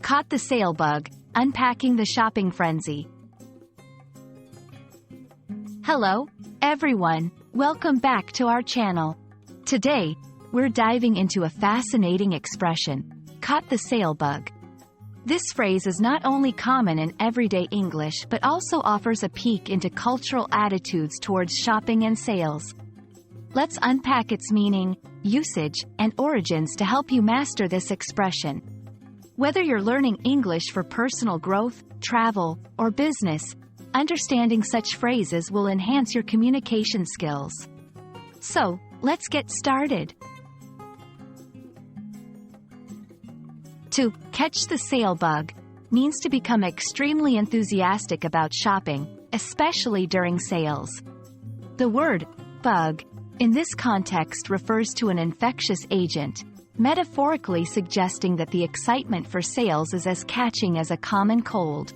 Caught the sale bug, unpacking the shopping frenzy. Hello, everyone. Welcome back to our channel. Today, we're diving into a fascinating expression, caught the sale bug. This phrase is not only common in everyday English but also offers a peek into cultural attitudes towards shopping and sales. Let's unpack its meaning, usage, and origins to help you master this expression. Whether you're learning English for personal growth, travel, or business, understanding such phrases will enhance your communication skills. So, let's get started. To catch the sale bug means to become extremely enthusiastic about shopping, especially during sales. The word bug in this context refers to an infectious agent, metaphorically suggesting that the excitement for sales is as catching as a common cold.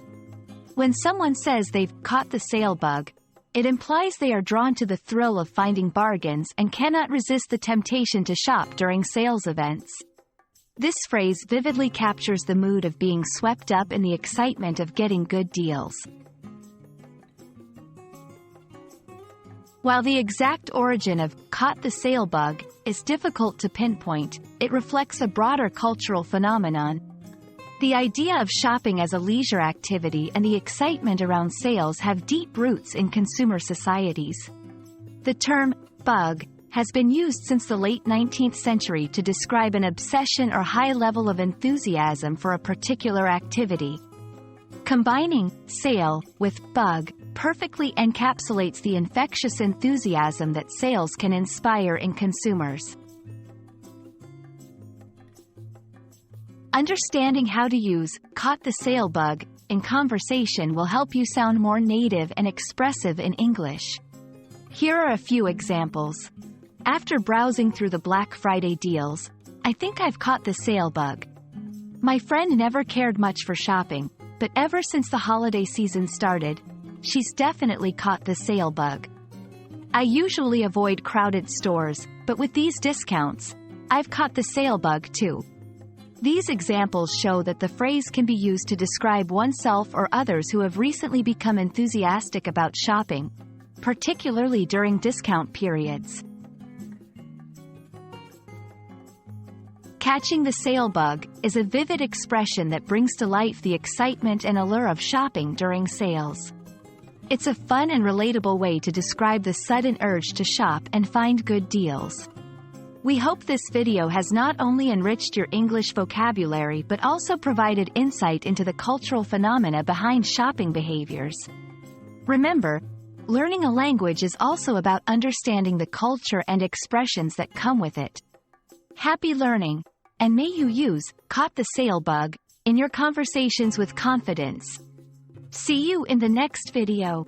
When someone says they've caught the sale bug, it implies they are drawn to the thrill of finding bargains and cannot resist the temptation to shop during sales events. This phrase vividly captures the mood of being swept up in the excitement of getting good deals. While the exact origin of caught the sale bug is difficult to pinpoint, it reflects a broader cultural phenomenon. The idea of shopping as a leisure activity and the excitement around sales have deep roots in consumer societies. The term bug has been used since the late 19th century to describe an obsession or high level of enthusiasm for a particular activity. Combining sale with bug perfectly encapsulates the infectious enthusiasm that sales can inspire in consumers. Understanding how to use caught the sale bug in conversation will help you sound more native and expressive in English. Here are a few examples. After browsing through the Black Friday deals, I think I've caught the sale bug. My friend never cared much for shopping, but ever since the holiday season started, she's definitely caught the sale bug. I usually avoid crowded stores, but with these discounts, I've caught the sale bug too. These examples show that the phrase can be used to describe oneself or others who have recently become enthusiastic about shopping, particularly during discount periods. Catching the sale bug is a vivid expression that brings to life the excitement and allure of shopping during sales. It's a fun and relatable way to describe the sudden urge to shop and find good deals. We hope this video has not only enriched your English vocabulary but also provided insight into the cultural phenomena behind shopping behaviors. Remember, learning a language is also about understanding the culture and expressions that come with it. Happy learning, and may you use caught the sale bug in your conversations with confidence. See you in the next video.